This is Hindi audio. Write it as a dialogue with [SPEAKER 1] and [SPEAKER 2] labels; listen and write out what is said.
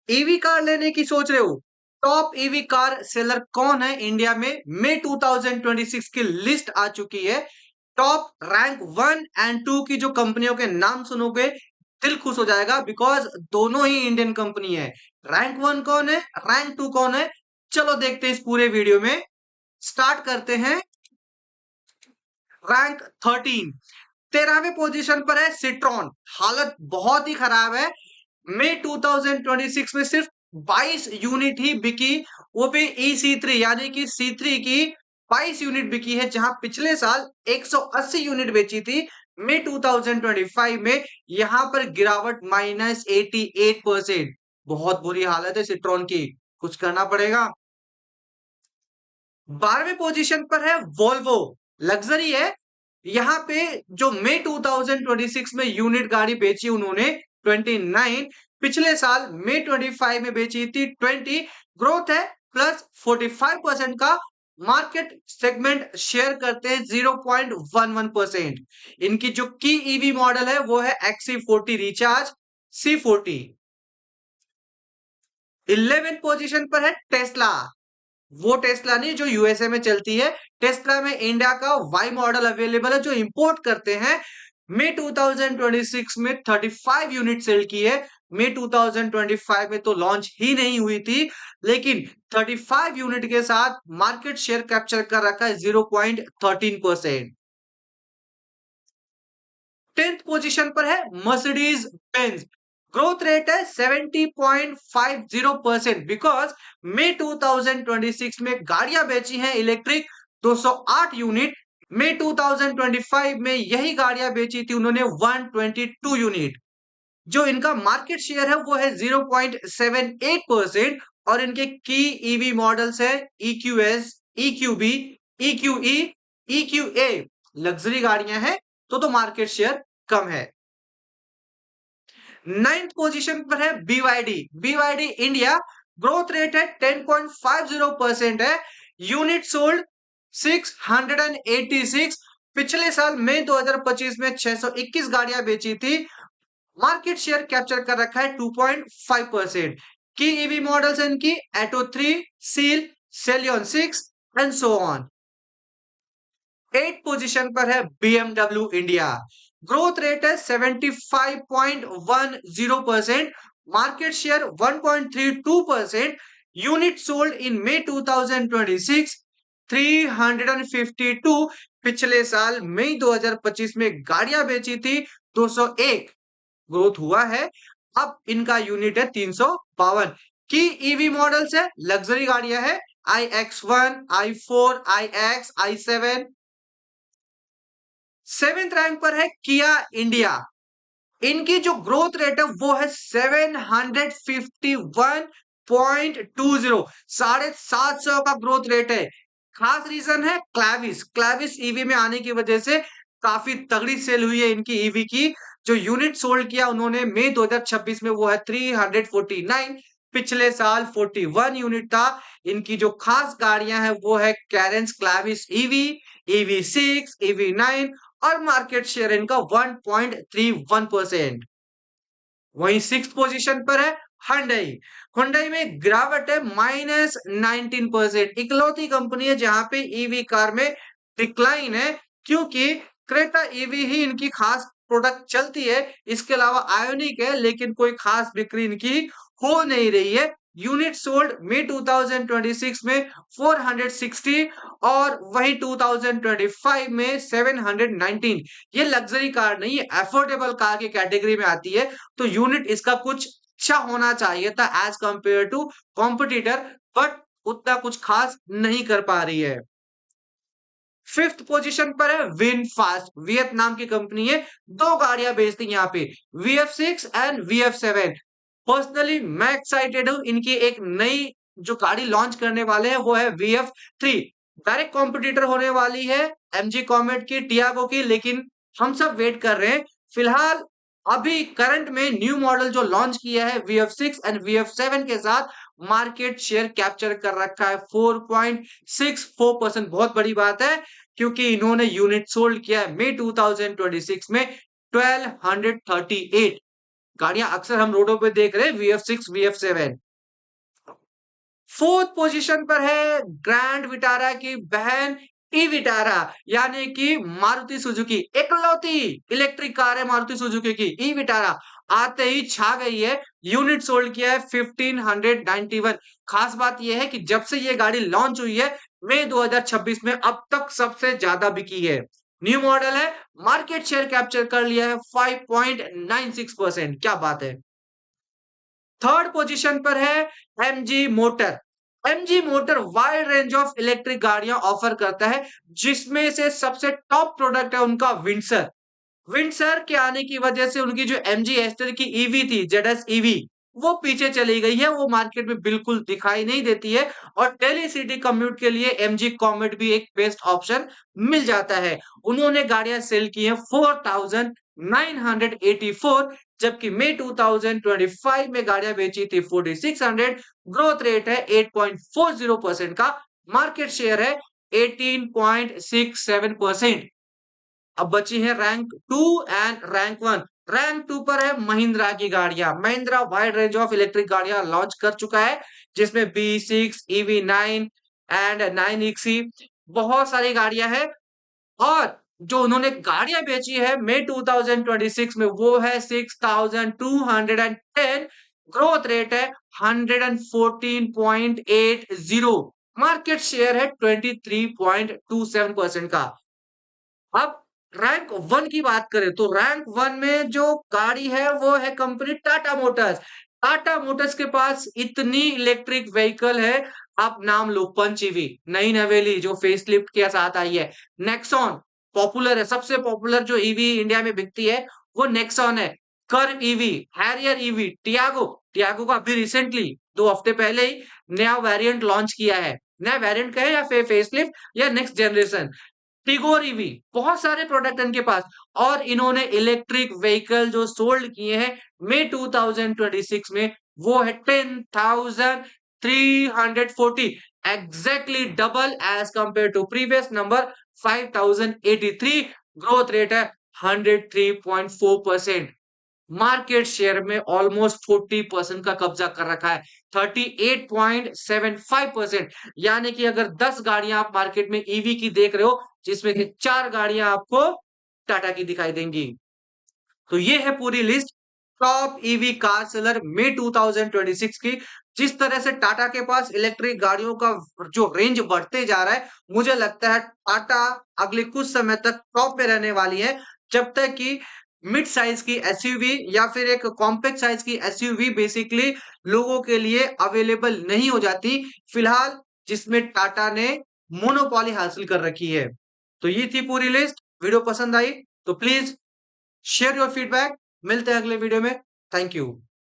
[SPEAKER 1] ईवी कार लेने की सोच रहे हो? टॉप ईवी कार सेलर कौन है इंडिया में? मई 2026 की लिस्ट आ चुकी है। टॉप रैंक 1 एंड 2 की जो कंपनियों के नाम सुनोगे दिल खुश हो जाएगा, बिकॉज दोनों ही इंडियन कंपनी है। रैंक 1 कौन है, रैंक 2 कौन है, चलो देखते हैं इस पूरे वीडियो में। स्टार्ट करते हैं। रैंक 13, 13वें पोजीशन पर है सिट्रॉन। हालत बहुत ही खराब है। मई 2026 में सिर्फ 22 यूनिट ही बिकी, वो भी E-C3 यानी कि C3 की 22 यूनिट बिकी है, जहां पिछले साल 180 यूनिट बेची थी। मई 2025 में यहां पर गिरावट -88%। बहुत बुरी हालत है सिट्रॉन की, कुछ करना पड़ेगा। 12वें पोजीशन पर है वोल्वो, लग्जरी है। यहाँ पे जो मई 2026 में यूनिट गाड़ी बेची उन्होंने 29, पिछले साल मई 25 में बेची थी 20। ग्रोथ है +45% का। मार्केट सेगमेंट शेयर करते हैं 0.11%। इनकी जो की ईवी मॉडल है वो है XC40 रिचार्ज C40। 11वें पोजीशन पर है टेस्ला। वो टेस्ला नहीं जो यूएसए में चलती है। टेस्ला में इंडिया का वाई मॉडल अवेलेबल है जो इंपोर्ट करते हैं। मई 2026 में 35 यूनिट सेल की है। मई 2025 में तो लॉन्च ही नहीं हुई थी, लेकिन 35 यूनिट के साथ मार्केट शेयर कैप्चर कर रखा है 0.13%। 10th पोजीशन पर है मर्सिडीज बेंज। ग्रोथ रेट है 70.50%, बिकॉज मई 2026 में गाड़ियां बेची हैं इलेक्ट्रिक 208 यूनिट। मई 2025 में यही गाड़ियां बेची थी उन्होंने 122 यूनिट। जो इनका मार्केट शेयर है वो है 0.78%। और इनके की ईवी मॉडल्स है EQS, EQB, EQE, EQA। Luxury गाड़ियां हैं तो मार्केट शेयर कम है। 9th पोजीशन पर है BYD। BYD India, growth rate है 10.50% है। Unit sold 686। पिछले साल मई 2025 में 621 गाड़ियां बेची थी। मार्केट शेयर कैप्चर कर रखा है 2.5%। की ईवी मॉडल्स इनकी Atto 3, Seal, Sealion 6 and so on. 8 position पर है BMW इंडिया। ग्रोथ रेट है 75.10%। Market share 1.32%। Unit sold in मई 2026 352। पिछले साल मई 2025 में गाड़ियां बेची थी 201। ग्रोथ हुआ है। अब इनका यूनिट है 352। की ईवी मॉडल्स है, लग्जरी गाड़ियां है, iX1, i4, iX, i7। 7th rank पर है किया इंडिया। इनकी जो ग्रोथ रेट है वो है 751.20, 750 का ग्रोथ रेट है। खास रीजन है क्लैविस। क्लैविस ईवी में आने की वजह से काफी तगड़ी सेल हुई है इनकी ईवी की। जो यूनिट सोल्ड किया उन्होंने मई 2026 में वो है 349। पिछले साल 41 यूनिट था। इनकी जो खास गाड़ियां हैं वो है Carens Clavis EV, EV6, EV9। और मार्केट शेयर इनका 1.31%। वहीं 6th पोजीशन पर है Hyundai। Hyundai में गिरावट है -19%। इकलौती कंपनी है जहां पे ईवी कार में डिक्लाइन है, क्योंकि क्रेटा ईवी ही इनकी खास प्रोडक्ट चलती है। इसके अलावा आयोनिक है, लेकिन कोई खास बिक्री इनकी हो नहीं रही है। यूनिट सोल्ड मई 2026 में 460 और वही 2025 में 719। ये लग्जरी कार नहीं है, अफोर्डेबल कार की कैटेगरी में आती है। तो यूनिट इसका कुछ अच्छा होना चाहिए था as compare to competitor, but उतना कुछ खास नहीं कर पा रही है। 5th पोजीशन पर है विनफास्ट। वियतनाम की कंपनी है, दो गाड़ियां बेचती है यहाँ पे, VF6 एंड VF7। पर्सनली मैं एक्साइटेड हूं, इनकी एक नई जो गाड़ी लॉन्च करने वाले हैं वो है VF3। डायरेक्ट कॉम्पिटिटर होने वाली है MG कॉमेट की, टियागो की, लेकिन हम सब वेट कर रहे हैं। फिलहाल अभी करंट में न्यू मॉडल जो लॉन्च किया है VF6 एंड VF7 के साथ मार्केट शेयर कैप्चर कर रखा है 4.64%। बहुत बड़ी बात है, क्योंकि इन्होंने यूनिट सोल्ड किया है मई 2026 में 1238। गाड़ियां अक्सर हम रोडों पे देख रहे हैं VF6, VF7। फोर्थ पोजीशन पर है ग्रैंड विटारा की बहन ई विटारा, यानी कि मारुति सुजुकी। इकलौती इलेक्ट्रिक कार है मारुति सुजुकी की ई विटारा। आते ही छा गई है। यूनिट सोल्ड किया है 1591। खास बात यह है कि जब से ये गाड़ी लॉन्च हुई है मई 2026 में, अब तक सबसे ज्यादा बिकी है। न्यू मॉडल है, मार्केट शेयर कैप्चर कर लिया है 5.96%। क्या बात है। थर्ड पोजीशन पर है MG motor. MG motor wide range of electric गाड़ियां ऑफर करता है, जिसमें से सबसे टॉप प्रोडक्ट है उनका विंडसर। विंडसर के आने की वजह से उनकी जो एमजी एस्टर की ईवी थी, जेडएस ईवी, वो पीछे चली गई है। वो मार्केट में बिल्कुल दिखाई नहीं देती है और डेली सिटी कम्यूट के लिए एमजी कॉमेट भी एक बेस्ट ऑप्शन मिल जाता है। उन्होंने गाड़ियां सेल की हैं 4984, जबकि मई 2025 में गाड़ियां बेची थी 4600। ग्रोथ रेट है 8.40% का। मार्केट शेयर है 18.67%। अब बची है रैंक 2 एंड रैंक 1। रैंक 2 पर है महिंद्रा की गाड़ियां। Mahindra wide range of electric गाड़ियां लॉन्च कर चुका है, जिसमें B6, EV9 एंड 9XE, बहुत सारी गाड़ियां हैं। और जो उन्होंने गाड़ियां बेची है मई 2026 में, वो है 6210। ग्रोथ रेट है 114.80। मार्केट शेयर है 23.27% का। अब रैंक 1 की बात करें तो रैंक 1 में जो गाड़ी है वो है company Tata Motors. Tata Motors के पास इतनी इलेक्ट्रिक व्हीकल है, आप नाम लो। पंच ईवी, नई नवेली जो फेसलिफ्ट के साथ आई है। नेक्सॉन पॉपुलर है, सबसे पॉपुलर जो ईवी इंडिया में बिकती है वो नेक्सॉन है। Curvv EV, Harrier EV, Tiago. Tiago का अभी रिसेंटली 2 हफ्ते पहले ही नया वेरिएंट लॉन्च किया है। नया वेरिएंट कहे या फेसलिफ्ट या नेक्स्ट जनरेशन, टिगोर ईवी, बहुत सारे प्रोडक्ट इनके पास। और इन्होंने इलेक्ट्रिक व्हीकल जो सोल्ड किए हैं मई 2026 में, वो है 10,340, exactly double as compare to previous number 5,083। Growth rate है 103.4%। मार्केट शेयर में ऑलमोस्ट 40% का कब्जा कर रखा है, 38.75%। यानी कि अगर 10 गाड़ियां आप मार्केट में ईवी की देख रहे हो, जिसमें से 4 गाड़ियां आपको टाटा की दिखाई देंगी। तो ये है पूरी list top EV car seller मई 2026 की। जिस तरह से टाटा के पास इलेक्ट्रिक गाड़ियों का जो रेंज बढ़ते जा रहा है, मुझे लगता है टाटा अगले कुछ समय तक टॉप पे रहने वाली है। जब तक कि मिड साइज की एसयूवी या फिर एक कॉम्पैक्ट साइज की एसयूवी बेसिकली लोगों के लिए अवेलेबल नहीं हो जाती, फिलहाल जिसमें टाटा ने मोनोपोली हासिल कर रखी है। तो ये थी पूरी लिस्ट। वीडियो पसंद आई तो प्लीज शेयर योर फीडबैक। मिलते हैं अगले वीडियो में। Thank you.